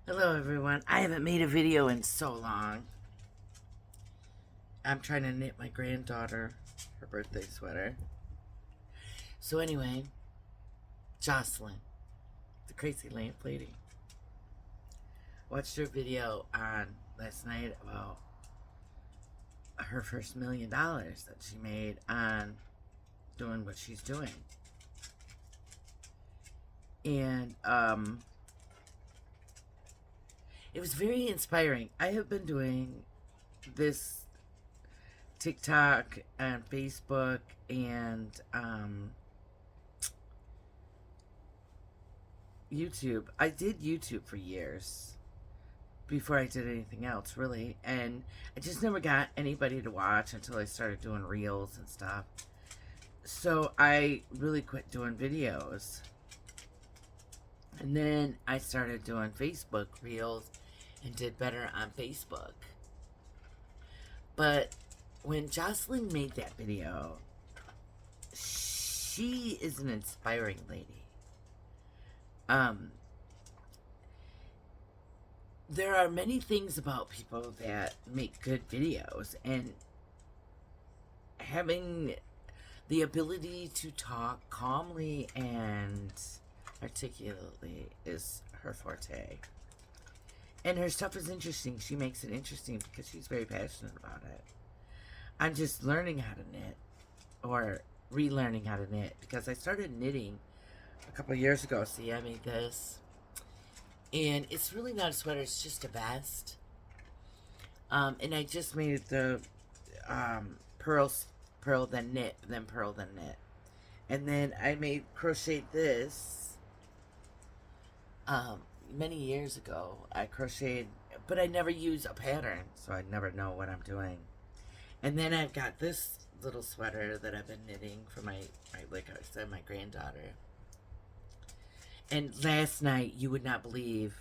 Hello everyone. I haven't made a video in so long. I'm trying to knit my granddaughter her birthday sweater. So anyway, Jocelyn, the crazy lamp lady. Watched her video on last night about her first $1,000,000 that she made on doing what she's doing. And it was very inspiring. I have been doing this TikTok and Facebook and YouTube. I did YouTube for years before I did anything else, really. And I just never got anybody to watch until I started doing reels and stuff. So I really quit doing videos. And then I started doing Facebook reels and did better on Facebook. But when Jocelyn made that video, she is an inspiring lady. There are many things about people that make good videos, and having the ability to talk calmly and articulately is her forte. And her stuff is interesting. She makes it interesting because she's very passionate about it. I'm just learning how to knit, or relearning how to knit, because I started knitting a couple years ago. See, I made this. And it's really not a sweater, it's just a vest. And I just made the pearl, then knit, then pearl, then knit. And then I made crocheted this many years ago. I crocheted, but I never use a pattern, so I never know what I'm doing. And then I've got this little sweater that I've been knitting for my like I said, my granddaughter. And last night, you would not believe,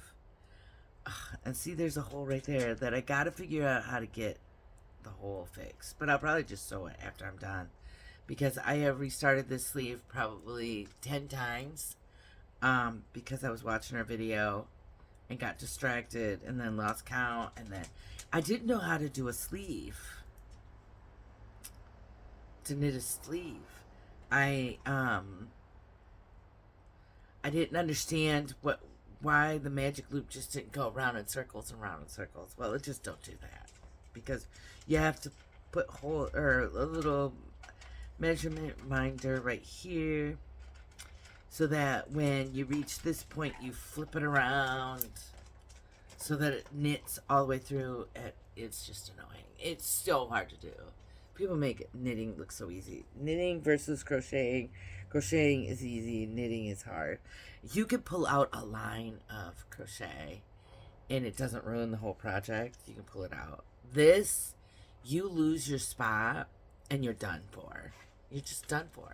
and see, there's a hole right there that I gotta figure out how to get the hole fixed. But I'll probably just sew it after I'm done, because I have restarted this sleeve probably 10 times, because I was watching her video and got distracted and then lost count, and then I didn't know how to do a sleeve, to knit a sleeve. I didn't understand why the magic loop just didn't go around in circles and round in circles. Well, it just don't do that, because you have to put a little measurement minder right here, so that when you reach this point, you flip it around so that it knits all the way through. It's just annoying. It's so hard to do. People make knitting look so easy. Knitting versus crocheting. Crocheting is easy, knitting is hard. You could pull out a line of crochet and it doesn't ruin the whole project. You can pull it out. This, you lose your spot and you're done for. You're just done for.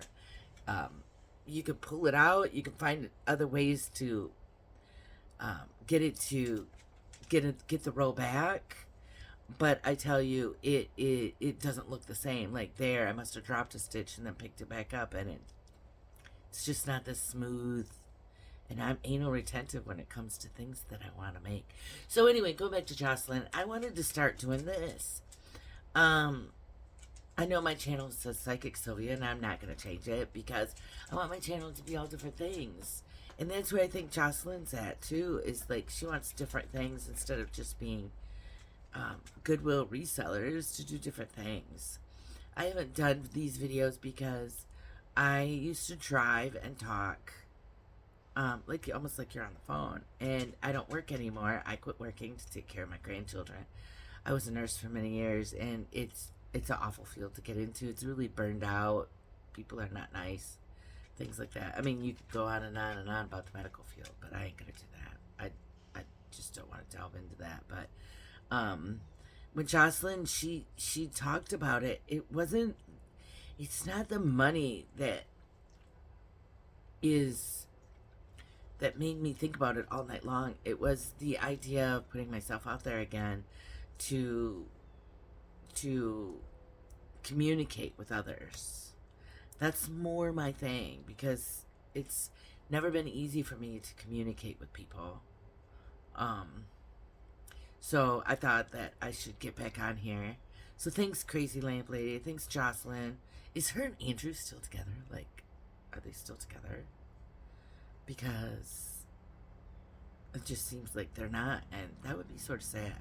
You can pull it out. You can find other ways to get it to get the row back. But I tell you, it doesn't look the same. Like there, I must have dropped a stitch and then picked it back up, and it's just not this smooth. And I'm anal retentive when it comes to things that I want to make. So anyway, go back to Jocelyn. I wanted to start doing this. I know my channel says Psychic Sylvia, and I'm not going to change it, because I want my channel to be all different things. And that's where I think Jocelyn's at, too, is like she wants different things instead of just being Goodwill resellers, to do different things. I haven't done these videos because I used to drive and talk like almost like you're on the phone, and I don't work anymore. I quit working to take care of my grandchildren. I was a nurse for many years, and it's an awful field to get into. It's really burned out. People are not nice, things like that. I mean, you could go on and on and on about the medical field, but I ain't gonna do that. I just don't want to delve into that. But when Jocelyn, she talked about it, it's not the money that made me think about it all night long. It was the idea of putting myself out there again to communicate with others. That's more my thing, because it's never been easy for me to communicate with people. So I thought that I should get back on here. So thanks, Crazy Lamp Lady. Thanks, Jocelyn. Is her and Andrew still together? Like, are they still together? Because it just seems like they're not, and that would be sort of sad.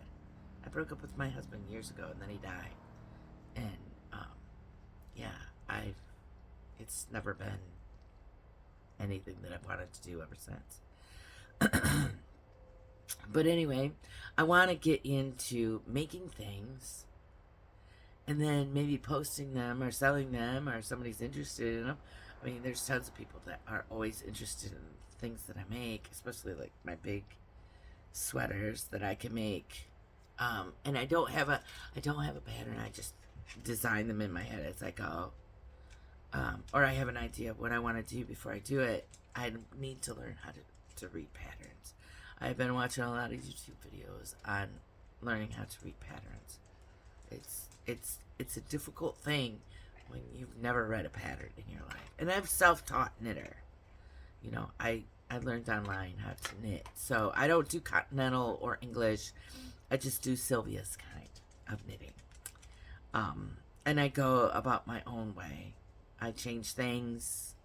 I broke up with my husband years ago, and then he died. And, yeah, it's never been anything that I've wanted to do ever since. But anyway, I want to get into making things and then maybe posting them or selling them, or somebody's interested in them. I mean, there's tons of people that are always interested in things that I make, especially like my big sweaters that I can make. And I don't have a pattern. I just design them in my head as I go. Or I have an idea of what I want to do before I do it. I need to learn how to read patterns. I've been watching a lot of YouTube videos on learning how to read patterns. It's a difficult thing when you've never read a pattern in your life. And I'm self-taught knitter. You know, I learned online how to knit. So I don't do continental or English. I just do Sylvia's kind of knitting. And I go about my own way. I change things.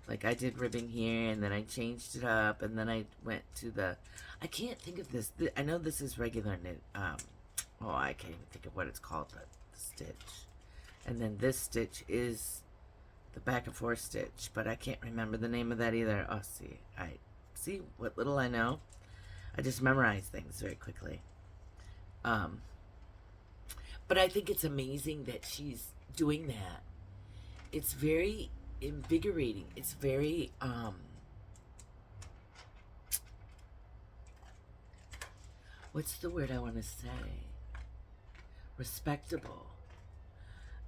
Like I did ribbing here, and then I changed it up, and then I went to I can't think of this. I know this is regular knit. I can't even think of what it's called, but the stitch. And then this stitch is the back and forth stitch, but I can't remember the name of that either. Oh, see what little I know. I just memorize things very quickly. But I think it's amazing that she's doing that. It's very invigorating. It's very what's the word I want to say? Respectable.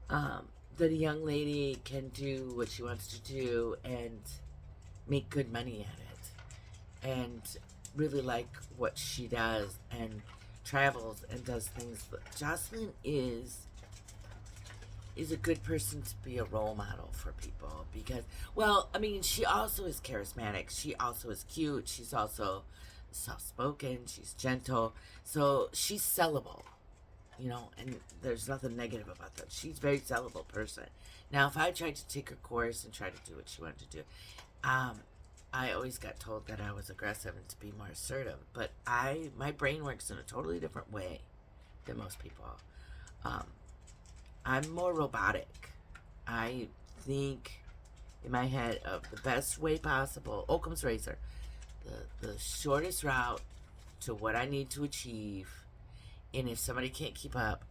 That a young lady can do what she wants to do and make good money at it, and really like what she does, and travels and does things. Jocelyn is a good person to be a role model for people, because, well, I mean, she also is charismatic. She also is cute. She's also soft-spoken. She's gentle. So she's sellable, you know, and there's nothing negative about that. She's a very sellable person. Now, if I tried to take her course and try to do what she wanted to do, I always got told that I was aggressive and to be more assertive. But my brain works in a totally different way than most people. I'm more robotic. I think in my head of the best way possible. Occam's razor. The shortest route to what I need to achieve. And if somebody can't keep up,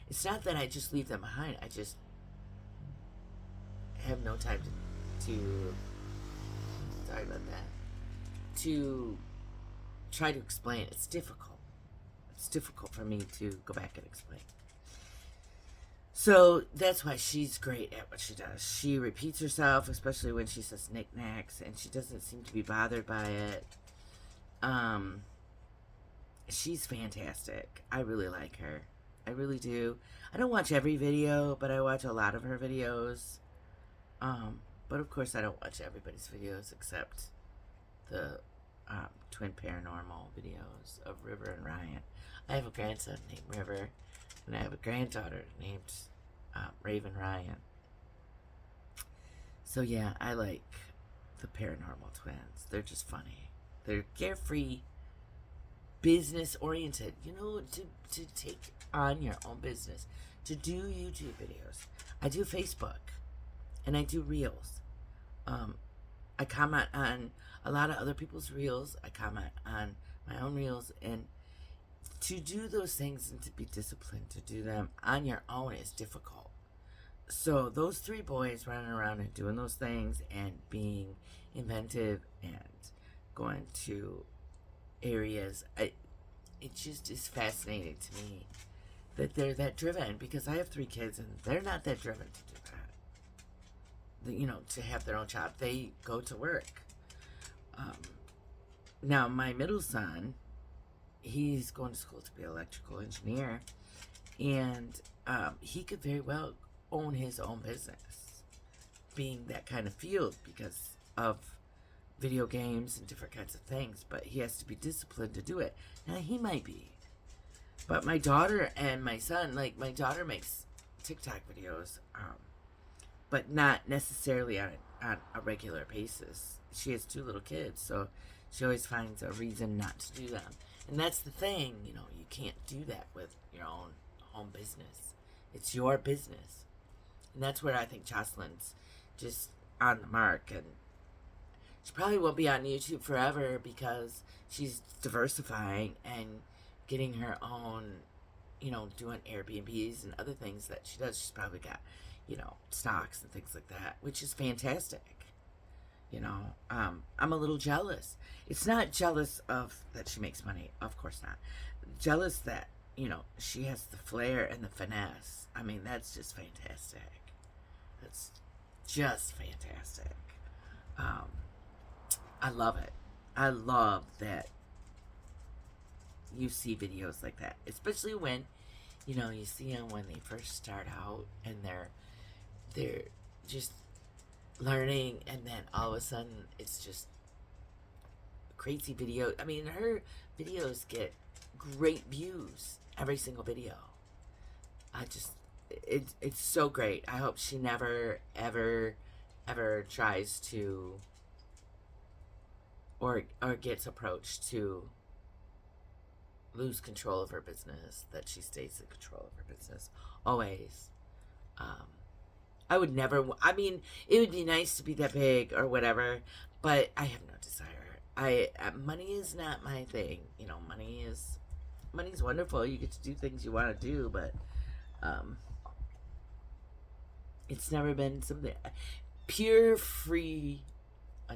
it's not that I just leave them behind. I just have no time to sorry about that. To try to explain. It's difficult. It's difficult for me to go back and explain. So that's why she's great at what she does. She repeats herself, especially when she says knickknacks, and she doesn't seem to be bothered by it. She's fantastic. I really like her. I really do. I don't watch every video, but I watch a lot of her videos. But of course I don't watch everybody's videos except the twin paranormal videos of River and Ryan. I have a grandson named River, and I have a granddaughter named Raven Ryan. So yeah, I like the paranormal twins. They're just funny. They're carefree, business oriented. You know, to take on your own business, to do YouTube videos. I do Facebook, and I do Reels. I comment on a lot of other people's Reels. I comment on my own Reels, and to do those things and to be disciplined to do them on your own is difficult. So those three boys running around and doing those things and being inventive and going to areas, it just is fascinating to me that they're that driven, because I have 3 kids and they're not that driven to do that. You know, to have their own job. They go to work. Now, my middle son, he's going to school to be an electrical engineer, and he could very well own his own business, being that kind of field, because of video games and different kinds of things, but he has to be disciplined to do it. Now, he might be. But my daughter and my son, like, my daughter makes TikTok videos, but not necessarily on a regular basis. She has 2 little kids, so she always finds a reason not to do them. And that's the thing, you know, you can't do that with your own home business. It's your business. And that's where I think Jocelyn's just on the mark. And she probably won't be on YouTube forever because she's diversifying and getting her own, you know, doing Airbnbs and other things that she does. She's probably got, you know, stocks and things like that, which is fantastic. You know, I'm a little jealous. It's not jealous of that she makes money. Of course not. Jealous that, you know, she has the flair and the finesse. I mean, that's just fantastic. That's just fantastic. I love it. I love that you see videos like that, especially when, you know, you see them when they first start out and they're just learning, and then all of a sudden it's just crazy video. I mean, her videos get great views every single video. It's so great. I hope she never ever tries to or gets approached to lose control of her business, that she stays in control of her business always. I would never, I mean, it would be nice to be that big or whatever, but I have no desire. Money is not my thing. You know, money's wonderful. You get to do things you want to do, but it's never been something pure free.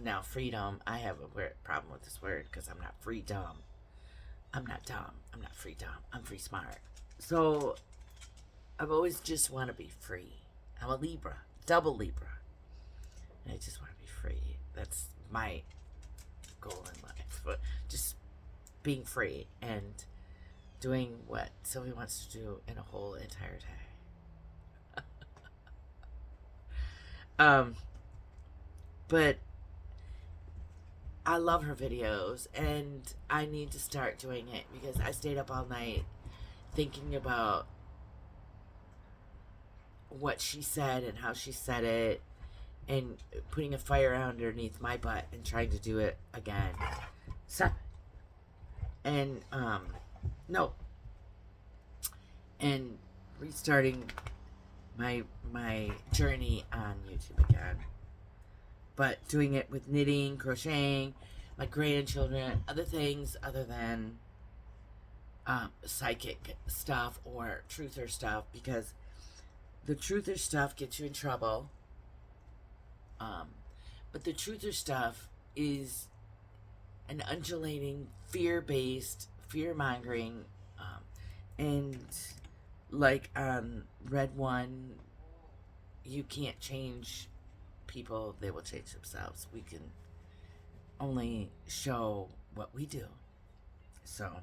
Now, freedom, I have a weird problem with this word because I'm not free dumb. I'm not dumb. I'm not free dumb. I'm free smart. So I've always just want to be free. I'm a Libra, double Libra. And I just want to be free. That's my goal in life. But just being free and doing what Sylvie wants to do in a whole entire day. But I love her videos, and I need to start doing it because I stayed up all night thinking about what she said and how she said it, and putting a fire underneath my butt and trying to do it again. So, and no, and restarting my journey on YouTube again, but doing it with knitting, crocheting, my grandchildren, other things other than psychic stuff or truther stuff, because the truther stuff gets you in trouble. But the truther stuff is an undulating, fear-based, fear-mongering, and like Red One, you can't change people, they will change themselves. We can only show what we do. So,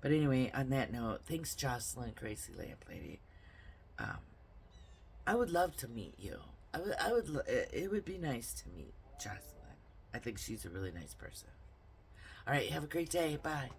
but anyway, on that note, thanks Jocelyn, Crazy Lamp Lady. I would love to meet you. It would be nice to meet Jocelyn. I think she's a really nice person. All right, have a great day. Bye.